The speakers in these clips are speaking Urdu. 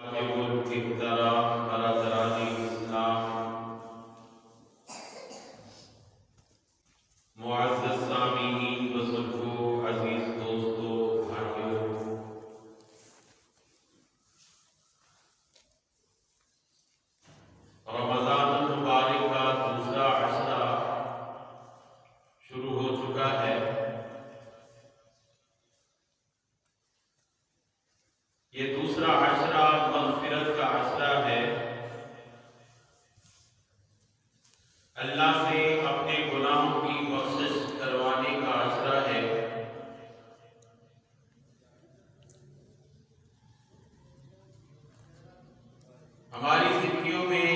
واجب الاحترام برادران اسلام، معزز سامعین، بزرگوں، عزیز دوستوں، بھائیوں، رمضان المبارک کا دوسرا عشرہ شروع ہو چکا ہے۔ یہ دوسرا عشرہ مغفرت کا عشرہ ہے، اللہ سے اپنے گناہوں کی بخشش کروانے کا عشرہ ہے۔ ہماری زندگیوں میں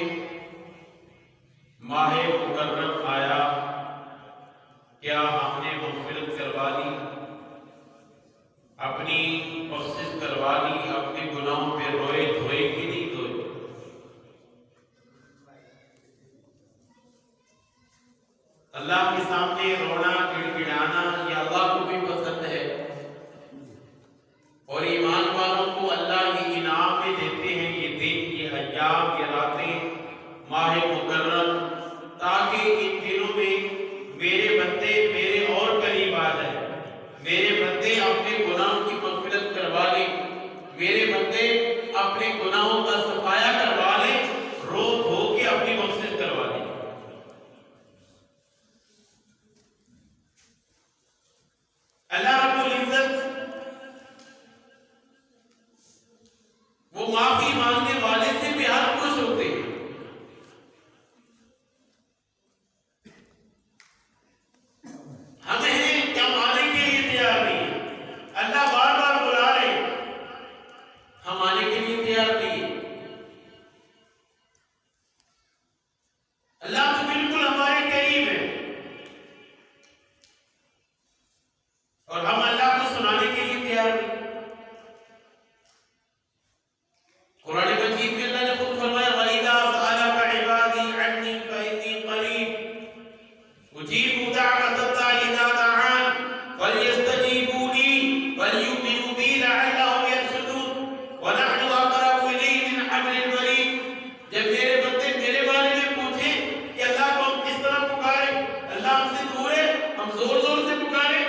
ماہ مکرم آیا، کیا ہم نے مغفرت کروا لی، اپنی بخشش کروا لی، اپنے گناہوں پہ روئے دھوئے کہ نہیں دھوئے؟ اللہ کے سامنے رونا گڑ گڑانا یہ اللہ کو بھی پسند ہے، اور ایمان والوں کو اللہ یہ انعام میں دیتے ہیں، یہ دن، یہ ایام، یہ راتیں، ماہ مکرم، تاکہ ان دنوں میں میرے بندے میرے اور قریب آ جائیں، میرے بندے اپنے گناہوں کی مغفرت کروا لیں، میرے بندے اپنے گناہوں کا صفایا کروا لیں، رو دھو کے اپنی بخشش کروا لیں۔ اللہ رب العزت وہ معافی مانگنے والے سے بہت خوش ہوتے ہیں۔ ہمیں کیا آنے کے لیے تیار نہیں ہے، اللہ بار بار بلا رہے ہیں، ہم آنے کے لیے تیار نہیں ہے۔ اللہ تو بالکل ہمارے قریب ہے، اور ہم اللہ کو سنانے کے لیے تیار نہیں۔ قرآن مجید میں اللہ نے خود فرمایا وَإِذَا سَأَلَكَ عِبَادِي عَنِّي فَإِنِّي قَرِيبٌ أُجِيبُ دَعْوَةَ الدَّاعِ إِذَا دَعَانِ فَلْيَسْتَجِيبُوا لِي وَلْيُؤْمِنُوا بِي لَعَلَّهُمْ يَرْشُدُونَ وَنَحْنُ أَقْرَبُ إِلَيْهِ مِنْ حَبْلِ الْوَرِيدِ۔ جب میرے بندے میرے بارے میں پوچھیں کہ اللہ کو ہم کس طرح پکاریں، اللہ ہم سے دور ہے، ہم زور زور سے پکاریں،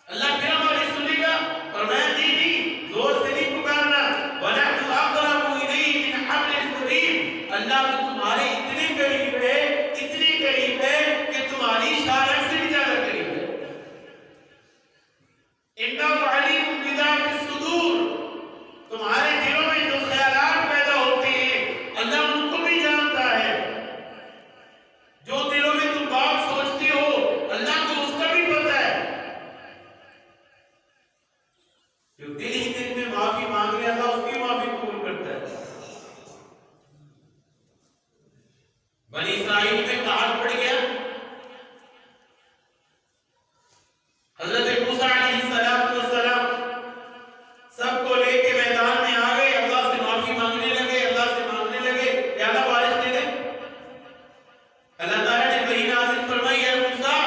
اللہ پھر ہماری سنے گا؟ فرمایا نہیں، زور سے نہیں پکارنا، وَنَحْنُ أَقْرَبُ إِلَيْهِ مِنْ حَبْلِ الْوَرِيدِ۔ اللہ تو تمہارے اتنے قریب ہے، اتنے قریب ہے کہ تمہاری شارک سے بھی زیادہ قریب ہے۔ إِنَّهُ عَلِيمٌ بِذَاتِ الصُّدُورِ، تمہارے دلوں میں جو خیالات پیدا ہوتے ہیں اللہ ان کو بھی جانتا ہے، جو دلوں میں تم بات سوچتے ہو اللہ کو اس کا بھی پتہ ہے۔ جو دل ہی دل میں معافی مانگ رہے اللہ اس کی معافی قبول کرتا ہے۔ بنی اسرائیل میں قحط پڑ گیا، حضرت موسیٰ علیہ السلام سب کو لے کے میدان میں آ گئے، اللہ سے معافی مانگنے لگے، اللہ سے مانگنے لگے یا اللہ بارش دے دے۔ اللہ تعالیٰ نے وحی نازل فرمائی اے موسیٰ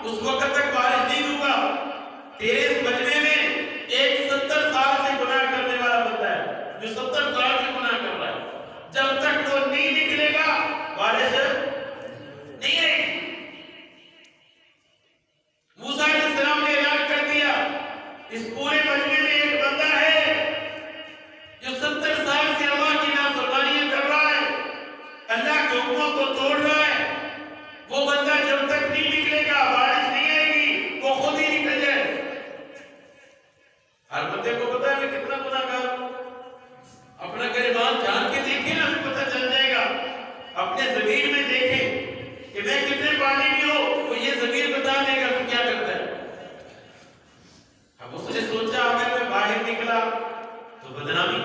اس وقت تک بارش نہیں دوں گا، تیرے اس مجمع میں ایک 70 سال سے گناہ کرنے والا بندہ ہے جو 70 سال سے گناہ کر رہا ہے، جب تک وہ نہیں نکلے گا بارش نہیں آئے گی۔ موسیٰ علیہ السلام نے اعلان کر دیا اس پورے مجمع میں ایک بندہ ہے جو 70 سال سے اللہ کی نافرمانیاں کر رہا ہے، اللہ کے حکموں کو توڑ رہا ہے، وہ بندہ جب تک نہیں نکلے گا بارش نہیں آئے گی، وہ خود ہی نکل جائے۔ ہر بندے کو پتا ہے میں کتنا گناہ گار ہوں، اپنا گریبان جان کے دیکھیں نا پتہ چل جائے گا، اپنے ضمیر میں دیکھیں کہ میں کتنے پانی میں ہوں، وہ یہ ضمیر بتا دے گا تو کیا کرتا ہے۔ اب اس نے سوچا اگر میں باہر نکلا تو بدنامی،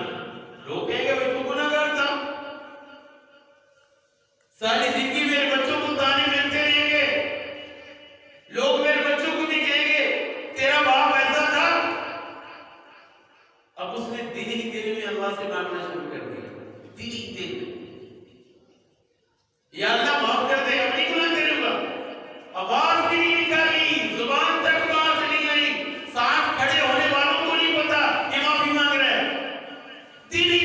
لوگ کہیں گے بھائی تو گناہ گار تھا، ساری زندگی میرے بچوں کو تانے ملتے رہیں گے، لوگ میرے بچوں کو بھی کہیں گے تیرا باپ ایسا تھا۔ اب اس نے دل ہی دل میں اللہ سے مانگنا شروع کر دیا، دل ہی دل میں یا اللہ معاف کر دے، اب نہیں گناہ کروں گا۔ آواز بھی نہیں نکالی، زبان تک بات نہیں آئی، ساتھ کھڑے ہونے والوں کو نہیں پتا کہ معافی مانگ رہا ہے، دل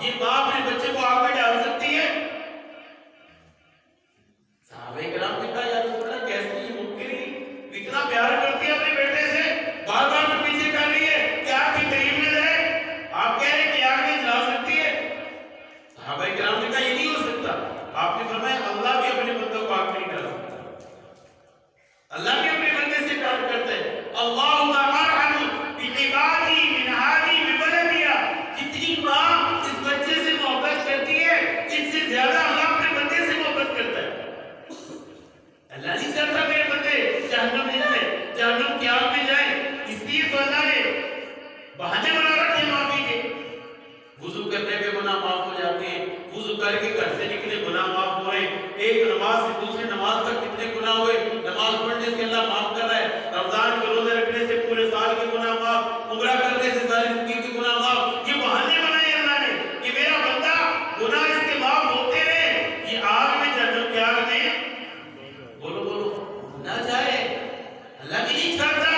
یہ ماں اپنے بچے کو آگ میں ڈال سکتی ہے؟ صحابہ کرام نے کہا یا رسول اللہ کیسے یہ ممکن ہے؟ اتنا پیار کرتی ہے اپنے بیٹے سے، بار بار تو پیچھے کر رہی ہے کہ آپ کے قریب میں جائے، آپ کہہ رہے ہیں کہ آگ میں جلا سکتی ہے؟ صحابہ کرام نے کہا یہ نہیں ہو سکتا۔ آپ نے فرمایا اللہ بھی اپنے بندوں کو آگ نہیں ڈال سکتا، اللہ بھی اپنے بندے سے پیار کرتا ہے۔ اللہم ارحم بعبادی من ہذی بولدیہا، جتنی ماں اس بچے سے محبت کرتی ہے اس سے زیادہ اللہ اپنے بندے سے محبت کرتا ہے۔ اللہ نہیں چاہتا میرے بندے جہنم میں جائیں، جہنم کی آگ میں جائیں، اس لیے تو اللہ نے بہانے بنا رکھے معافی کے۔ وضو کرنے پہ گناہ معاف ہو جاتے ہیں، وضو کر کے گھر سے نکلے گناہ معاف ہو رہے ہیں، ایک نماز سے دوسری نماز تک کتنے گناہ ہوئے، نماز پڑھنے سے اللہ معاف کر رہا ہے، رمضان کے روزے رکھنے سے پورے سال کے گناہ معاف، عمرہ کرنے سے ساری زندگی کے گناہ معاف۔ یہ بہانے بنائے اللہ نے کہ میرا بندہ گناہ اس کے معاف ہوتے رہے، یہ آگ میں جہنم کی آگ میں بولو نہ جائے۔ اللہ بھی نہیں چاہتا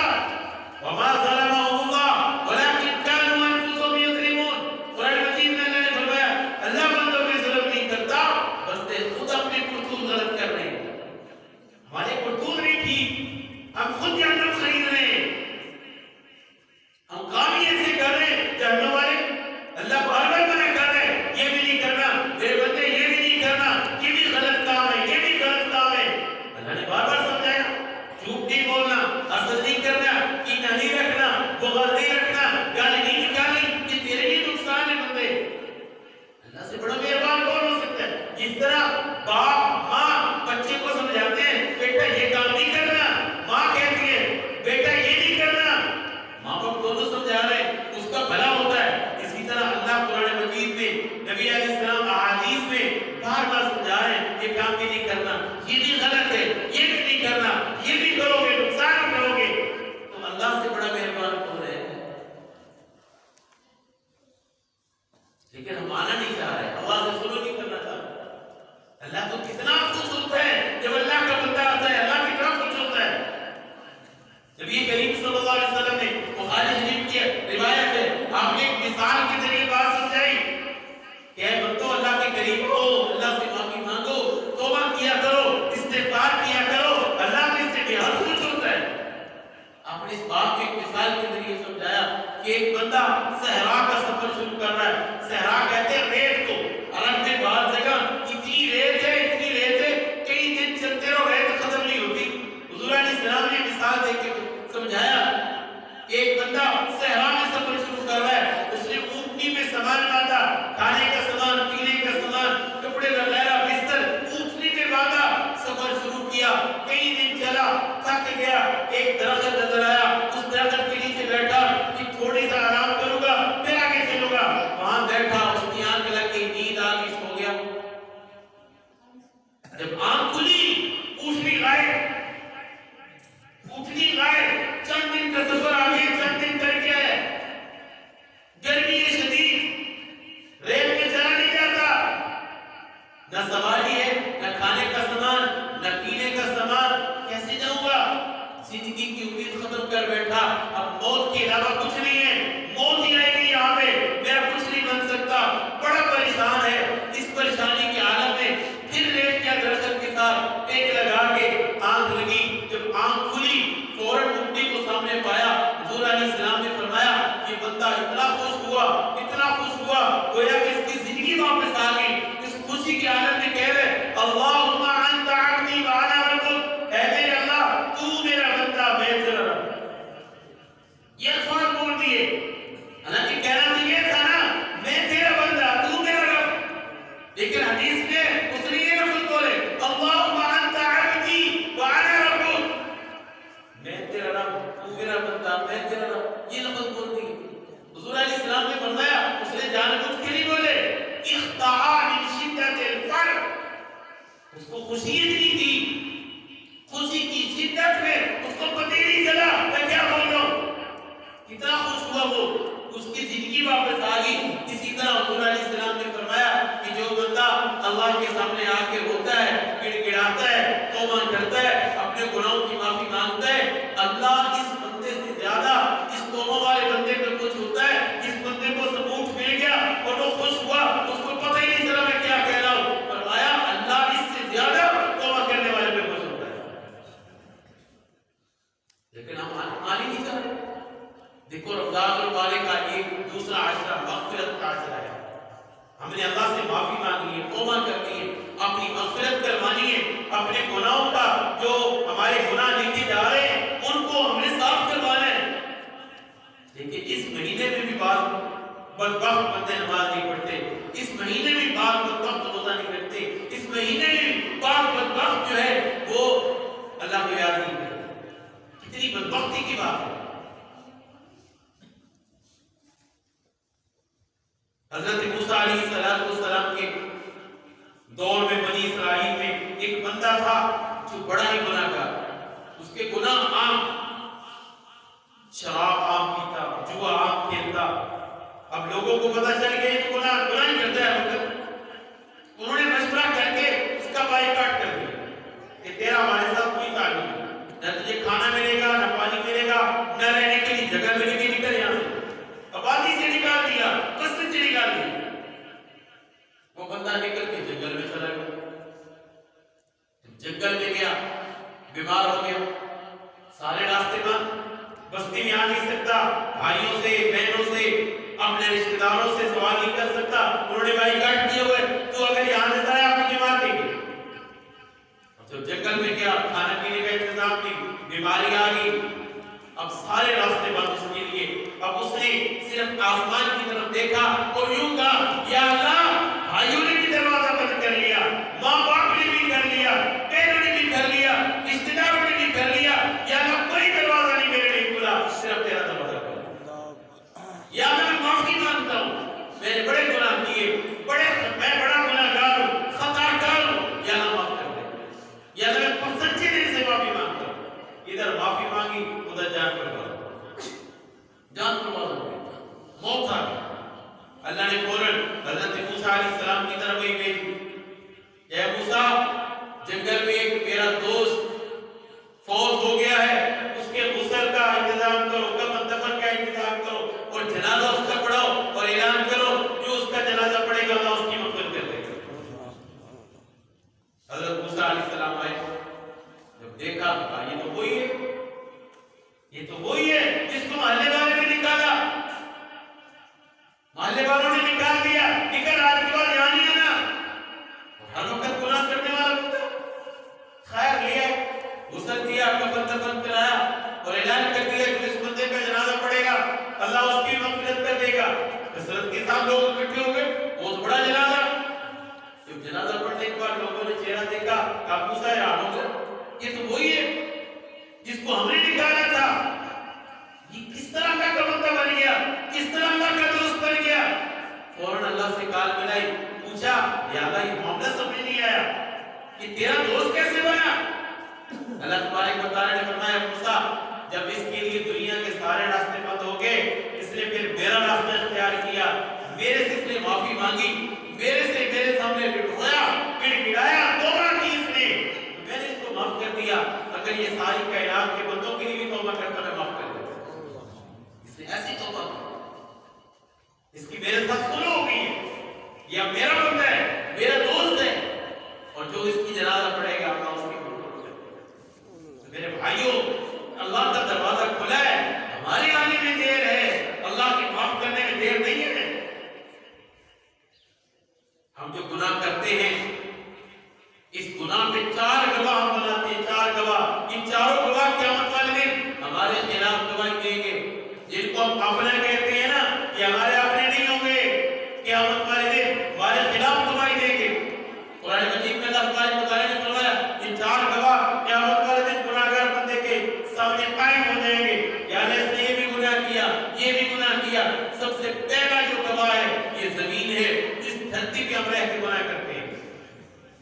وما ظلمهم اللہ ولكن كانوا انفسهم يظلمون۔ قرآن مجید میں اللہ نے فرمایا اللہ بندوں پہ ظلم نہیں کرتا، بندے خود اپنے کرتوت غلط کر رہے ہیں، ہمارے کرتوت نہیں ٹھیک، ہم خود جہنم خرید رہے ہیں، ہم کام ہی ایسے کر رہے ہیں جہنم والے۔ اللہ بار بار منع کر رہے ہیں یہ بھی نہیں کرنا میرے بندے، یہ بھی نہیں کرنا، یہ بھی غلط کام ہے، یہ بھی غلط کام ہے۔ اللہ نے بار بار سمجھایا جھوٹ نہیں بولنا، حسد نہیں کرنا، کینہ نہیں رکھنا، بغض نہیں رکھنا، گالی نہیں نکالنی، یہ تیرے لیے نقصان ہے بندے۔ اللہ سے بڑا مہربان کون ہو سکتا ہے؟ جس طرح باپ ماں بچے کو سمجھاتے ہیں بیٹا یہ کام نہیں کرنا، ماں کہتی ہے بیٹا یہ نہیں کرنا، ماں باپ دونوں سمجھا رہے ہیں اس کا بھلا ہوتا ہے۔ اسی طرح اللہ قرآن مجید میں، نبی علیہ السلام احادیث میں بار بار سمجھا رہے ہیں یہ کام بھی نہیں کرنا، یہ بھی غلط ہے، یہ بھی نہیں کرنا، یہ بھی کرو گے نقصان کرو گے۔ تو اللہ سے بڑا مہربان کون ہے؟ لیکن ہم آنا نہیں چاہ رہے، اللہ سے شروع نہیں کرنا چاہ رہے۔ اللہ تو کتنا خوش ہوتا ہے جب اللہ کا بندہ آتا ہے، اللہ کتنا خوش ہوتا ہے۔ نبی کریم صلی اللہ علیہ وسلم نے بخاری شریف کی روایت ہے، آپ نے ایک مثال کے ذریعے بات سمجھائی کہ اے بندو اللہ کے قریب ہو، اللہ سے معافی مانگو، توبہ کیا کرو، استغفار کیا کرو، اللہ بھی اس سے بہت خوش ہوتا ہے۔ آپ نے اس بات کو ایک مثال کے ذریعے سمجھایا کہ ایک بندہ صحرا کا سفر شروع کر رہا ہے، صحرا کہتے ہیں ریت کو، عرب میں بعض جگہ اتنی ریت ہے کئی دن چلتے رہو ریت ختم نہیں ہوتی۔ حضور علیہ السلام نے مثال دے کے سمجھایا کہ ایک بندہ صحرا میں سفر شروع کر رہا ہے، اس نے اونٹنی میں سامان باندھا، کھانے کا سامان، پینے کا سامان، کپڑے وغیرہ، بستر اونٹنی میں باندھا، سفر شروع کیا، کئی دن چلا، تھک گیا، ایک درخت نظر آیا، اس درخت کے نیچے بیٹھا کہ تھوڑی سا آرام کروں گا پھر آگے چلوں گا، وہاں بیٹھا، اس کی آنکھ لگ گئی، نیند آ گئی، سو گیا۔ جب آنکھ کھلی اونٹنی غائب، اونٹنی غائب، چند دن کا سفر آگے، چند دن کر کے ہے، گرمی شدید، ریل میں چلا نہیں جاتا، نہ سواری ہے، نہ کھانے کا سامان، نہ پینے کا سامان، کیسے جاؤں گا؟ زندگی کی امید ختم کر بیٹھا، اب موت کے علاوہ کچھ نہیں ہے، موت ہی آئے گی یہاں پہ، میرا کچھ نہیں بن سکتا، بڑا پریشان ہے۔ اس پریشانی کے عالم میں پھر لیٹ گیا درخت کے ساتھ، ٹیک لگا کے، آنکھ لگی، جب آنکھ کھلی فوراً اونٹنی کو سامنے پایا۔ حضور علیہ السلام نے فرمایا یہ بندہ اتنا خوش ہوا گویا کہ اس کی زندگی واپس آ گئی۔ اس خوشی کے عالم میں کہہ رہے اللہم انت عبدی وانا ربک، اے میرے اللہ تو میرا بندہ میں تیرا رب۔ یہ الفاظ بول دیے، حالانکہ کہنا تو یہ تھا نا میں تیرا بندہ تو میرا رب، لیکن حدیث میں اس نے یہ لفظ بولے اللہم انت عبدی وانا ربک، میں تیرا رب تو میرا بندہ میں تیرا رب، یہ لفظ بول دیے۔ حضور علیہ السلام نے فرمایا اس نے جان بوجھ کے نہیں بولے، اختعا من شدت الفرح، اس کو خوشی اتنی تھی، خوشی کی شدت میں اس کو پتہ ہی نہیں چلا میں کیا بول رہا ہوں، کتنا خوش ہوا وہ، اس کی زندگی واپس آ گئی۔ اسی طرح حضور علیہ السلام نے فرمایا کہ جو بندہ اللہ کے سامنے آ کے روتا ہے، گڑ گڑاتا ہے، توبہ کرتا ہے، اپنے گناہوں کی معافی مانگتا ہے، اللہ اس بندے سے زیادہ اس توبہ والے بندے پر خوش ہوتا ہے۔ جس بندے کو ثبوت مل گیا اور وہ خوش ہوا ہم نے اللہ سے معافی مانگنی ہے، توبہ کرنی ہے، اپنی مغفرت کروانی ہے، اپنے گناہوں کا جو ہمارے گناہ لکھے جا رہے ہیں ان کو ہم نے صاف کروانا ہے۔ لیکن اس مہینے میں بھی بعض بدبخت بندے نماز نہیں پڑھتے، اس مہینے میں بعض بدبخت روزہ نہیں رکھتے، اس مہینے میں بعض بدبخت جو ہے وہ اللہ کو یاد نہیں کرتے۔ کتنی بدبختی کی بات ہے۔ حضرت موسیٰ علیہ السلام کے دور میں بنی اسرائیل میں ایک بندہ تھا جو بڑا ہی گناہ گار، اس کے گناہ عام، شراب عام پیتا، جوا عام کھیلتا۔ اب لوگوں کو پتہ چل گیا کہ گناہ ہی کرتا ہے وقت، انہوں نے مشورہ کر کے اس کا بائیکاٹ کر دیا کہ تیرا ہمارے ساتھ کوئی تعلق نہیں، نہ تجھے کھانا ملے گا، نہ پانی ملے گا، نہ رہنے کے لیے جگہ ملے گی، نکل یہاں سے۔ آبادی سے نکال دیا، مسجد سے نکال دیا۔ وہ بندہ نکل کے جنگل میں چلا گیا۔ جنگل میں گیا، بیمار ہو گیا، سارے راستے بند، بستی میں آ نہیں سکتا، بھائیوں سے بہنوں سے اپنے رشتہ داروں سے سوال نہیں کر سکتا۔ انہوں نے بھائی کاٹ کیے ہوئے، تو اگر یہاں سے سارے آپ کی مار دیں گے۔ جب جنگل میں گیا، کھانے پینے کا انتظام نہیں، بیماری آ گئی، اب سارے راستے بند اس کے لیے۔ اب اس نے صرف آسمان کی طرف دیکھا اور یوں کہا، یا اللہ، بھائیوں نے بھی دروازہ بند کر لیا، ماں باپ نے بھی کر لیا، بہنوں نے بھی کر لیا، رشتہ داروں نے بھی کر لیا، یا اللہ کوئی دروازہ نہیں میرے لیے کھلا، صرف تیرا دروازہ کھلا۔ یا اللہ میں معافی مانگتا ہوں، میں نے بڑے گناہ کیے، میں بڑا گناہ گار ہوں، خطا کار ہوں، یا اللہ معاف کر دے۔ یا اللہ میں سچے دل سے معافی مانگتا ہوں۔ ادھر معافی مانگی، ادھر جان پر جان پرواز ہو گئی، موت آ گئی۔ اللہ نے فوراً حضرت موسیٰ علیہ السلام کی طرف وہی بھیجی، اے موسیٰ، جنگل میں ایک میرا دوست فوت ہو گیا ہے، اس کے غسل کا انتظام کرو، کفن دفن کا انتظام کرو، اور جنازہ اس کا پڑھاؤ اور اعلان کرو جو اس کا جنازہ پڑھے گا اللہ اس کی مغفرت کر دے گا۔ حضرت موسیٰ علیہ السلام آئے، جب دیکھا یہ تو وہی ہے، یہ تو وہی ہے جس کو محلے والے نے نکالا، محلے والوں نے نکال دیا، نکل آج کے بعد یہاں نہیں آنا۔ ہر وقت گناہ کرنے والا بندہ، خیر لیا، غسل دیا، کفن دفن کرایا اور اعلان کر دیا کہ اس بندے کا جنازہ پڑے گا اللہ اس کی مغفرت کر دے گا۔ کثرت کے ساتھ لوگ اکٹھے ہو گئے، بہت بڑا جنازہ۔ جب جنازہ پڑھنے کے بعد لوگوں نے چہرہ دیکھا، آپ موسیٰ حیران ہو گئے، یہ تو وہی ہے جس کو ہم نے نکالا تھا، یہ کس طرح کا بندہ بن گیا، کس طرح اللہ کا دوست بن گیا۔ فوراً اللہ سے کال ملائی، پوچھا، یا اللہ یہ معاملہ سمجھ نہیں آیا، یہ تیرا دوست کیسے بنا؟ اللہ تبارک و تعالیٰ نے فرمایا، موسیٰ جب اس کے لیے دنیا کے سارے راستے بند ہو گئے، اس نے پھر میرا راستہ اختیار کیا، میرے سے اس نے معافی مانگی، میرے سے میرے سامنے رویا، گڑگڑایا، توبہ کی اس نے، میں نے اس کو معاف کر دیا۔ اگر یہ ساری کائنات کے بندوں کے لیے بھی توبہ کرتا میں معاف کر دیتا۔ اس نے ایسی توبہ کی، اس کی میرے ساتھ سلو ہو گئی ہے، یہ میرا بندہ ہے، میرا دوست ہے، اور جو اس کی جنازہ پڑھے گا اللہ اس کی مغفرت کرے گا۔ میرے بھائیوں، اللہ کا دروازہ کھلا ہے، ہمارے آنے میں دیر ہے، اللہ کے معاف کرنے میں دیر نہیں ہے۔ ہم جو گناہ کرتے ہیں، اس گناہ پہ 4 گواہ ہم بناتے ہیں، 4 گواہ، ان چاروں گواہ قیامت والے دن ہمارے خلاف گواہی دیں گے، جن کو ہم اپنا کہتے ہیں نا، یہ ہمارے اپنے نہیں ہوں گے، قیامت والے دن ہمارے خلاف گواہی دیں گے۔ قرآن مجید میں اللہ تبارک و تعالیٰ نے فرمایا، یہ 4 گواہ قیامت والے دن گناہگار بندے کے سامنے قائم ہو جائیں گے، یعنی اس نے یہ بھی گناہ کیا، یہ بھی گناہ کیا۔ سب سے پہلا جو گواہ ہے یہ زمین ہے، جس دھرتی پہ ہم رہ کے گناہ کرتے ہیں،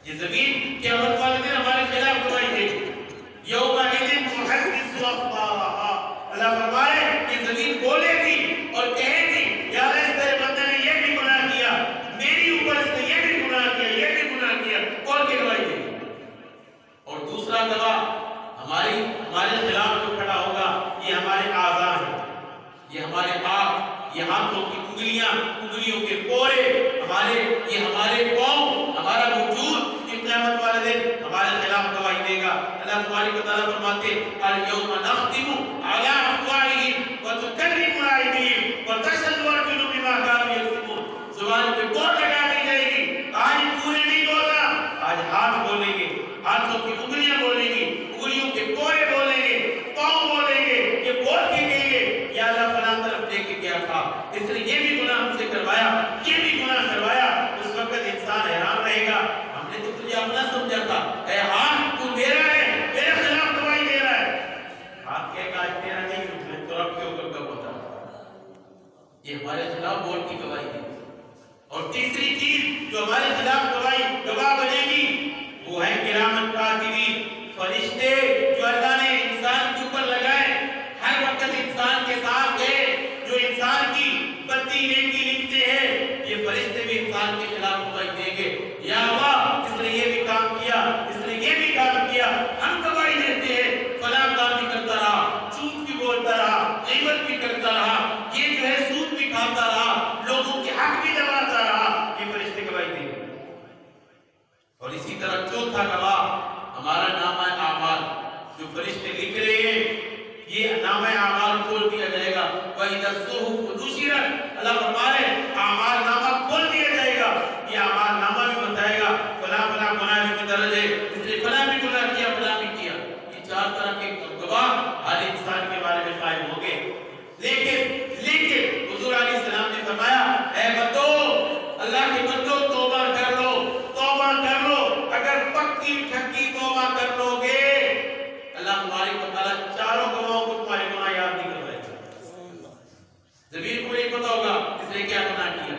یہ زمین قیامت والے دن ہمارے خلاف گواہی دے گی۔ یومئذ تحدث اخبارها، اللہ فرمائے یہ زمین بولے گی اور کہے گی، یا اللہ اس تیرے بندے نے یہ بھی گناہ کیا، میری اوپر اس نے یہ بھی گناہ کیا، یہ بھی گناہ کیا، کون کی گواہی دے گی؟ اور دوسرا گواہ ہمارے خلاف جو کھڑا ہوگا یہ ہمارے اعضاء ہیں، یہ ہمارے ہاتھ، یہ ہاتھوں کی انگلیوں کے پورے، یہ ہمارے پاؤں، ہمارا وجود قیامت والے دن ہمارے خلاف گواہی دے گا۔ اللہ تبارک و تعالیٰ فرماتے ہیں، اليوم نختم على افواہہم وتکلمنا ایدیہم وتشہد ارجلہم بما کانوا یکسبون، زبان پہ بور لگا دیں ہاتھوں کی انگلیاں بولیں گی، انگلیوں کے کوڑے بولیں گے، پاؤں بولیں گے، یہ بول کے کہیں گے یا اللہ فلاں طرف لے کے گیا تھا، اس نے یہ بھی گناہ ہم سے کروایا، یہ بھی گناہ کروایا۔ اس وقت انسان حیران رہے گا، ہم نے تو تجھے اپنا سمجھا تھا، اے ہاتھ تو میرا ہے، میرے خلاف گواہی دے رہا ہے۔ ہاتھ کہے گا آج تیرا نہیں، میں تو رب کے اوپر کب ہوتا، یہ ہمارے خلاف بول کی گواہی دے۔ اور تیسری چیز جو ہمارے خلاف گواہ بنے گی وہ ہے کرامن کاتبین، فرشتے جو اللہ نے انسان کے اوپر لگائے، ہر وقت انسان کے ساتھ ہے، جو انسان کی بدی نیکی لکھتے ہیں، یہ فرشتے بھی انسان کے خلاف گواہی دیں گے، یا اللہ اس نے یہ بھی کام کیا، اس نے یہ بھی کام کیا، ہم گواہی دیتے ہیں فلاں کام بھی کرتا رہا، جھوٹ بھی بولتا رہا، غیبت بھی کرتا رہا، یہ جو ہے سود بھی کھاتا رہا، لوگوں کے حق بھی دباتا رہا، یہ فرشتے گواہی دیں گے۔ اور اسی طرح چوتھا گواہ ہمارا نامہ اعمال جو فرشتے لکھ رہے ہیں، یہ نامہ اعمال کھول دیا جائے گا۔ وَإِذَا الصُّحُفُ نُشِرَتْ، اللہ فرمائے اعمال نامہ کھول دیا جائے گا، یہ اعمال نامہ بھی بتائے گا فلاں فلاں گناہ میں درج ہے، اس نے فلاں بھی گناہ کیا، فلاں بھی کیا۔ یہ چار طرح کے گواہ ہر انسان کے بارے میں قائم ہوں گے۔ لیکن حضور علیہ السلام نے فرمایا اے بندو، اللہ کے بندو توبہ کر لو، توبہ کر لو، اگر پکی ٹھکی توبہ کر لو گے اللہ تبارک و تعالیٰ چاروں گواہوں کو تمہارے گناہ یاد نہیں کروائے گا۔ ضمیر کو نہیں پتا ہوگا اس نے کیا گناہ کیا،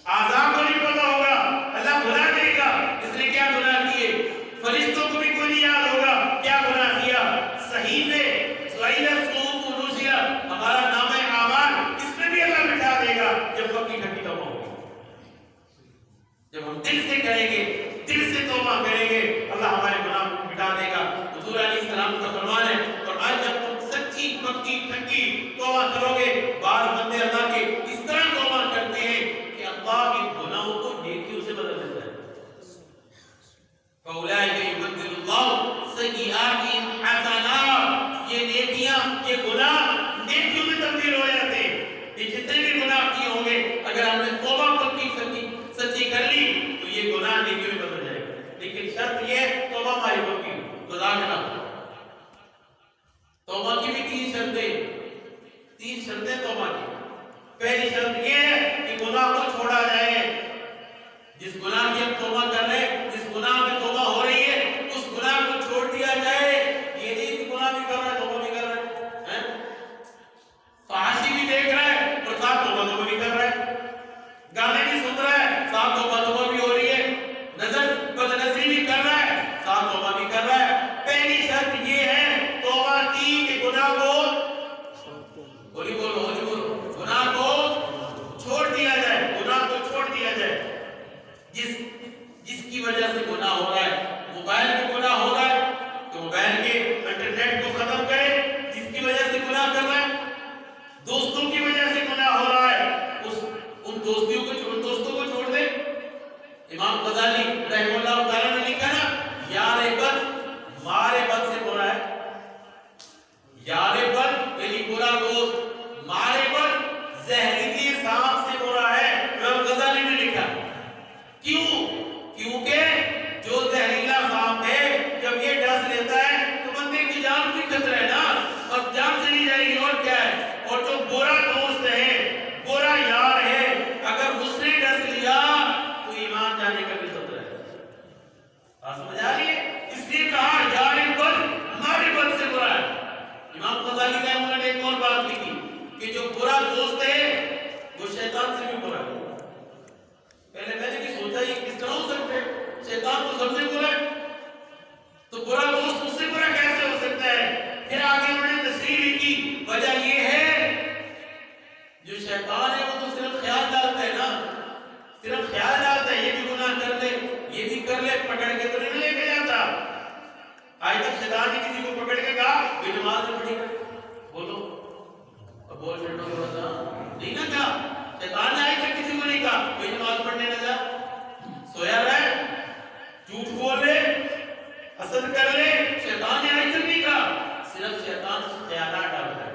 اعضاء کو نہیں پتا ہوگا اللہ بھلا دے گا اس نے کیا گناہ کیے، فرشتوں کو بھی کوئی نہیں یاد ہوگا کیا گناہ کیا۔ صحیفے ہمارا نامہ اعمال اس میں بھی اللہ مٹا دے گا جب پکی ٹھکی توبہ ہوگی، جب ہم دل سے کریں گے، دل سے توبہ کریں گے، اللہ ہمارے گناہ مٹا دے گا۔ حضور علیہ السلام کا فرمان ہے، اور آج جب تم سچی پکی ٹھکی توبہ کرو گے، بعض بندے اللہ کے اس طرح توبہ کرتے ہیں کہ اللہ کے گناہوں کو نیکیوں سے بدل دیتا ہے۔ فَأُولَٰئِكَ يُبَدِّلُ اللَّهُ سَيِّئَاتِهِمْ حَسَنَاتٍ، یہ نیکیاں، یہ گناہ نیکیوں میں تبدیل ہو جاتے ہیں۔ یہ جتنے بھی گناہ کیے ہوں گے اگر ہم نے توبہ پکی سچی کر لی تو یہ گناہ نیکیوں میں بدل جائے گا، لیکن شرط یہ ہے توبہ ہماری پکی گناہ نہ ہو۔ توبہ کی بھی تین شرطیں توبہ کی۔ پہلی شرط یہ ہے کہ گناہ کو چھوڑا جائے، جس گناہ کی ہم توبہ کر رہے ہیں، جس گناہ میں توبہ ہو رہی ہے اس گناہ کو چھوڑ دیا جائے۔ یہ نہیں کہ گناہ بھی کر رہا ہے توبہ بھی کر رہا ہے، فحاشی بھی دیکھ رہا ہے اور ساتھ توبہ بھی کر رہا ہے، گانے بھی سن رہا ہے ساتھ توبہ بھی ہو رہی ہے، بد نظری بھی کر رہا ہے ساتھ توبہ بھی کر رہا ہے۔ پہلی شرط یہ ہے توبہ کی کہ گناہ کو گناہ کو چھوڑ دیا جائے، گناہ کو چھوڑ دیا جائے۔ جس کی وجہ سے گناہ ہو رہا ہے، موبائل میں گناہ ہو رہا ہے تو موبائل کے انٹرنیٹ کو ختم کرے، جس کی وجہ سے گناہ کر رہا ہے، دوستوں کی وجہ سے گناہ ہو رہا ہے ان دوستوں کو چھوڑ دے۔ امام غزالی رحمہ اللہ تعالیٰ نے لکھا نا، یار بد مارے بد سے برا ہے، یار بد یعنی برا دوست، مارے بد زہریلی سانپ سے برا ہے، امام غزالی نے لکھا۔ کیونکہ جو زہریلا سانپ ہے جب یہ ڈس لیتا ہے تو بندے کی جان بھی خطرہ ہے نا، اور جان چلی جائے گی اور کیا ہے۔ اور جو برا دوست ہے، برا یار ہے، اگر اس نے ڈس لیا تو ایمان جانے کا بھی خطرہ ہے۔ بات سمجھ آ رہی ہے؟ اس لیے کہا یار بد مارے بد سے برا ہے۔ امام غزالی رحمہ اللہ نے ایک اور بات لکھی کہ جو برا دوست ہے وہ شیطان سے بھی برا ہے۔ پہلے میں نے بھی سوچا یہ کس طرح ہو سکتا ہے، شیطان تو سب سے برا ہے تو برا دوست اس سے برا کیسے ہو سکتا ہے؟ پھر آگے انہوں نے تصریح لکھی، وجہ یہ ہے جو شیطان ہے وہ تو صرف خیال ڈالتا ہے نا، صرف خیال ڈالتا ہے، یہ بھی گناہ کر لے یہ بھی کر لے، پکڑ کے تو نہیں لے کے جاتا۔ آج تک شیطان نے کسی کو پکڑ کے کہا کوئی نماز میں پڑھی بولو، اب بول چھوڑو تھوڑا سا، نہیں نہ کہا۔ شیطان نے آج تک کسی کو نہیں کہا کوئی نماز پڑھنے نہ جا، سویا رہے، جھوٹ بول لے، حسد کر لے، شیطان نے آج تک نہیں کہا۔ صرف شیطان خیالات ڈالتا ہے،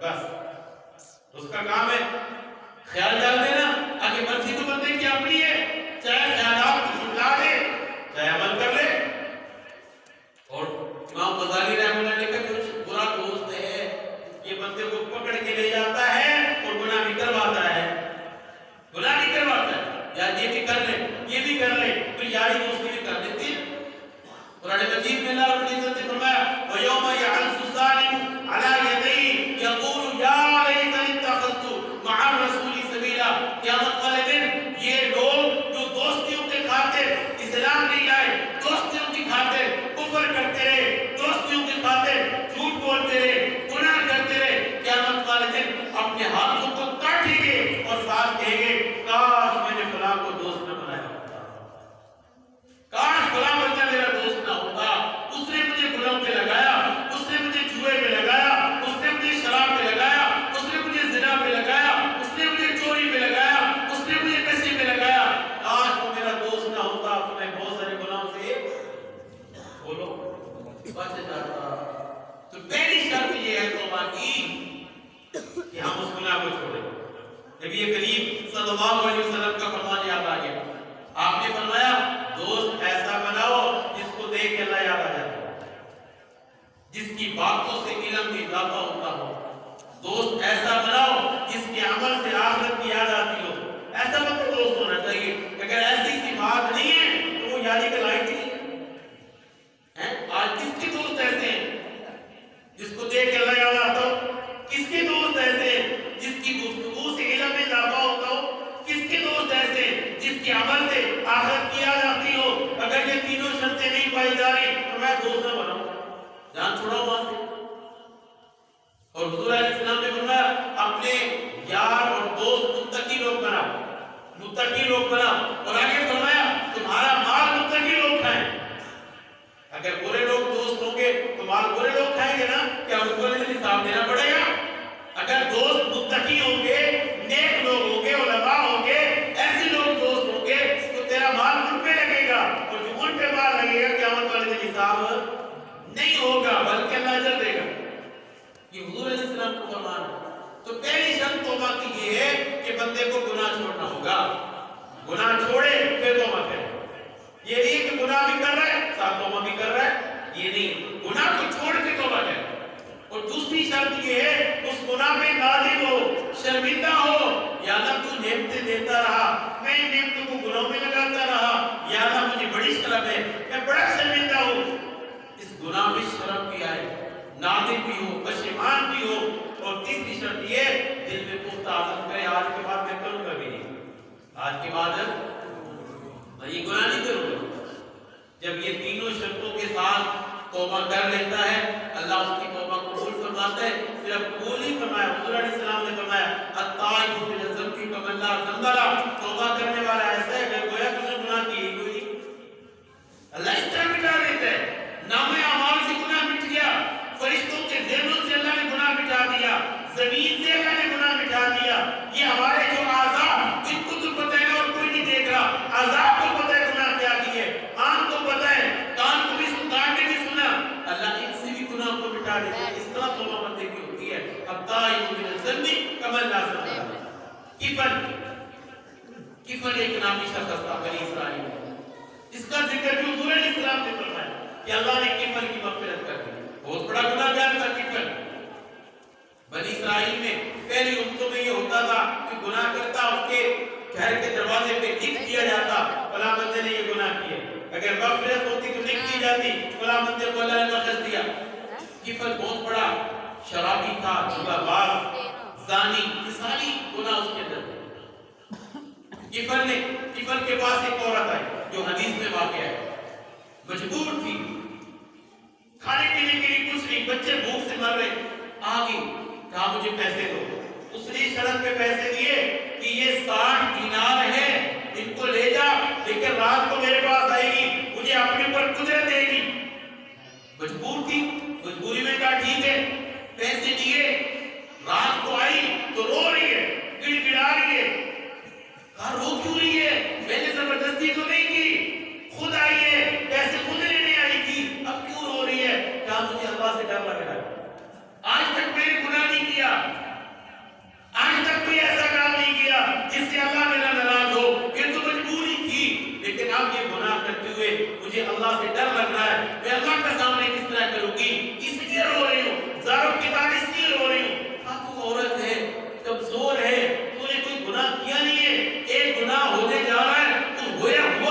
بس اس کا کام ہے خیال ڈال دینا۔ آگے مرضی تو بندے کی اپنی ہے، چاہے خیالات کو چھٹا دے چاہے عمل کر لے۔ یہ بھی کر لیں تو یاری دوستی بھی کر لیتے ہیں۔ قرآن مجید میں اللہ رب العزت نے فرمایا وَيَوْمَ يَعَضُّ الظَّالِمُ عَلَىٰ يَدَيْهِ يَقُولُ يَا لَيْتَنِي اتَّخَذْتُ مَعَ الرَّسُولِ سَبِيلًا۔ قیامت والے دن یہ لوگ جو دوستیوں کے خاطر اسلام نہیں لائے، دوستیوں کی خاطر کفر کرتے رہے، دوستیوں کی خاطر جھوٹ بولتے رہے، گناہ کرتے رہے، قیامت والے دن اپنے ہاتھوں کو کاٹیں گے اور ساتھ کہیں گے کاش میں نے فلاں کو دوست نہ بنایا ہوتا، کاش فلاں بندہ میرا دوست نہ ہوتا، اس نے مجھے گناہوں پہ لگایا، اس نے مجھے جوئے پہ لگایا، اس نے مجھے شراب پہ لگایا، اس نے مجھے زنا پہ لگایا، اس نے مجھے چوری پہ لگایا، اس نے مجھے نشے پہ لگایا، کاش وہ میرا دوست نہ ہوتا تو میں بہت سارے گناہوں سے بولو بچ جاتا۔ تو پہلی شرط یہ ہے توبہ کی کہ ہم اس گناہ کو چھوڑیں۔ نبی کریم صلی اللہ علیہ وسلم کا فرمان یاد آ گیا، آپ نے فرمایا دوست ایسا بناؤ جس کو دیکھ کے اللہ یاد آ جاتا ہے، جس کی باتوں سے علم میں اضافہ ہوتا ہو، دوست ایسا بناؤ جس کے عمل سے آخرت کی یاد آتی ہو۔ ایسا مطلب دوست ہونا چاہیے، اگر ایسی سی بات نہیں ہے تو وہ یاری کا لائق نہیں ہے۔ آج کس کے دوست ایسے ہیں جس کو دیکھ کے اللہ یاد آتا ہو؟ کس کے دوست ایسے ہیں جس کی گفتگو سے علم میں اضافہ ہوتا ہو؟ کس کے دوست ایسے ہیں جس کے عمل سے آخرت کی یاد آتی ہو؟ اگر یہ تینوں شرطیں نہیں پائی جا رہی تو میں دوست نہ بناؤں، جان چھوڑاؤں وہاں سے۔ اور حضور علیہ السلام نے فرمایا اپنے یار اور دوست متقی لوگ بناؤ، متقی لوگ بناؤ، اور آگے فرمایا تمہارا مال متقی لوگ کھائیں۔ اگر برے لوگ دوست ہوں گے تو مال برے لوگ کھائیں گے نا، کیا اس کو حساب دینا پڑے گا؟ اگر دوست متقی ہوں گے، نیک لوگ ہوں گے، علماء ہوں گے، ایسے لوگ دوست ہوں گے تو تیرا مال ان پہ لگے گا، اور جو ان پہ مال لگے گا قیامت والے دن حساب نہیں ہوگا بلکہ اللہ اجر دے گا۔ یہ حضور علیہ السلام کو فرمان ہے۔ تو پہلی شرط توبہ کی یہ ہے کہ بندے کو گناہ چھوڑنا ہوگا، گناہ چھوڑے پھر توبہ کرے۔ یہ نہیں کہ گناہ بھی کر رہا ہے ساتھ توبہ بھی کر رہا ہے، یہ نہیں، گناہ کو چھوڑ کے توبہ کرے۔ اور دوسری شرط یہ ہے اس گناہ پہ نادم ہو، شرمندہ ہو، یا اللہ تو نعمتیں دیتا رہا، میں ان نعمتوں کو گناہوں میں لگاتا رہا، یا اللہ مجھے بڑی شرم ہے، میں بڑا شرمندہ ہوں۔ اس گناہ میں شرم بھی آئے، نادم بھی ہو، پشیمان بھی ہو۔ اور تیسری شرط یہ دل میں پختہ عزم کرے آج کے بعد میں کروں گا بھی نہیں، آج کے بعد میں یہ گناہ نہیں کروں گا۔ جب یہ تینوں شرطوں کے ساتھ توبہ کر لیتا ہے اللہ اس کی توبہ قبول فرماتا ہے۔ صرف قبول نہیں فرمایا، حضور علیہ السلام نے فرمایا التائب من الذنب کمن لا ذنب لہ، توبہ کرنے والا ایسا ہے کہ گویا کہ اس نے گناہ کی ہی کوئی نہیں۔ اللہ اس طرح مٹا دیتا ہے، نام اعمال سے گناہ مٹ گیا، فرشتوں کے ذہنوں سے اللہ نے گناہ مٹا دیا، زمین سے اللہ نے گناہ مٹا دیا۔ یہ ہمارے جو اعضاء جن کو تو پتہ ہے اور کوئی نہیں دیکھ رہا، اعضاء کو پتہ ہے گناہ کیا کیے، آنکھ کو پتہ ہے، کان کو بھی کان نے بھی سنا، اللہ ان سے بھی گناہ کو مٹا دیتا ہے۔ اس طرح توبہ بندے کی ہوتی ہے۔ التائب من الذنب کمن لا ذنب لہ۔ کفن ایک نامی شخص تھا بنی اسرائیل میں، اس کا ذکر بھی حضور علیہ السلام نے فرمایا کہ اللہ نے کفن کی مغفرت کر دی۔ بہت بڑا گناہ گار تھا کفن۔ بنی اسرائیل میں پہلی امتوں میں یہ ہوتا تھا کہ گناہ کرتا اس کے گھر کے دروازے پہ لکھ دیا جاتا فلاں بندے نے یہ گناہ کیا، اگر مغفرت ہوتی تو لکھ دی جاتی فلاں بندے کو اللہ نے بخش دیا۔ کفن بہت بڑا شرابی تھا، جوا باز، زانی، یہ ساری گناہ اس کے اندر تھے۔ کفن کے پاس ایک عورت آئی جو حدیث میں واقع ہے، مجبور تھی، کھانے پینے کے لیے کچھ نہیں، بچے بھوک سے مر رہے، آگئی کہا مجھے پیسے دو۔ اس نے شرط پہ پیسے دیے کہ یہ 60 دینار ہے، ان کو لے جا، لیکن رات کو میرے پاس آئے گی، مجھے اپنے پر قدرت دے گی۔ مجبور تھی، مجبوری میں کہا ٹھیک ہے، پیسے دیے، رات کو آئی تو رو رہی ہے، گڑ گڑا رہی ہے۔ کہا رو کیوں رہی ہے؟ میں نے زبردستی تو نہیں کی، خود آئی ہے، پیسے خود لینے آئی تھی، اب کیوں رو رہی ہے؟ کہا مجھے اللہ سے ڈر لگ رہا ہے، آج تک میں نے گناہ نہیں کیا، آج تک کوئی ایسا کام نہیں کیا جس سے اللہ میرا ناراض ہو، یہ تو مجبوری تھی، لیکن اب یہ گناہ کرتے ہوئے مجھے اللہ سے ڈر لگ رہا ہے، میں اللہ کے سامنے کس طرح کروں گی، اس لیے رو رہی ہوں، زاروں کے بعد اس لیے رو رہی ہوں۔ تو عورت ہے، کمزور ہے، تو نے کوئی گناہ کیا نہیں ہے، ایک گناہ ہونے جا رہا ہے، تو ہوا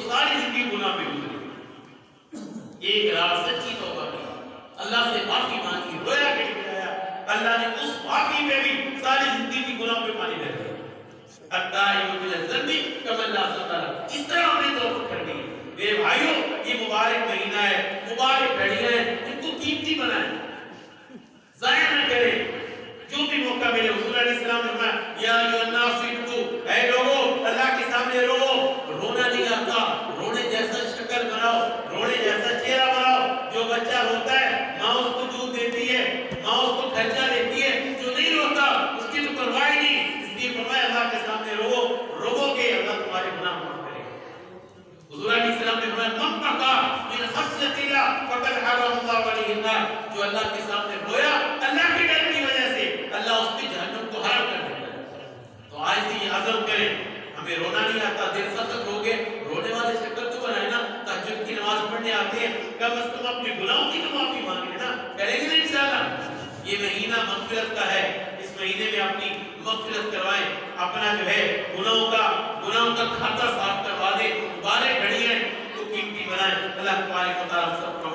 ساری زندگی گناہ میں گزری، ایک رات سچی توبہ کی، اللہ سے معافی مانگی، رویا کہ گرایا، اللہ نے اس معافی پہ بھی ساری زندگی کی گناہ پہ پانی بہہ گیا۔ التائب من الذنب کمن لا ذنب لہ، اس طرح ہم نے توبہ کرنی ہے۔ میرے بھائیوں، یہ مبارک مہینہ ہے، مبارک گھڑیاں ہیں، ان کو قیمتی بنائیں، ضائع نہ کریں۔ جو بھی موقع ملے، حضور علیہ السلام نے فرمایا یا ایھا الناس ابکوا، اے لوگو اللہ کے سامنے رو، رونا نہیں آتا، رونے جیسا شکل بناؤ، رونے جیسا چہرہ بناؤ۔ جو بچہ روتا ہے ماں اس کو دودھ دیتی ہے، ماں اس کو کھرچا دیتی ہے، جو نہیں روتا اس کی تو پرواہ ہی نہیں۔ اس لیے فرمایا اللہ کے سامنے رو گے اللہ تمہارے گناہ معاف کرے گا۔ حضور علیہ السلام نے فرمایا من بکا من خشیۃ اللہ فقد حرم اللہ علیہ النار، جو اللہ کے سامنے رویا اللہ کے ڈر کی وجہ سے اللہ اس کی جہنم کو حرام کر دیتا ہے۔ تو آج سے یہ عزم کریں، ہمیں رونا نہیں آتا، دل سخت ہو گئے، رونے والے شکل تو بنائے نا، تہجد کی نماز پڑھنے آتے ہیں، کم از کم اپنے گناہوں کی تو معافی مانگیں نا، کریں گے نا انشاءاللہ۔ یہ مہینہ مغفرت کا ہے، اس مہینے میں اپنی مغفرت کروائیں، اپنا جو ہے گناہوں کا کھاتا صاف کروا دیں، مبارک گھڑی ہے تو قیمتی بنائیں۔ اللہ تبارک و تعالیٰ سب کو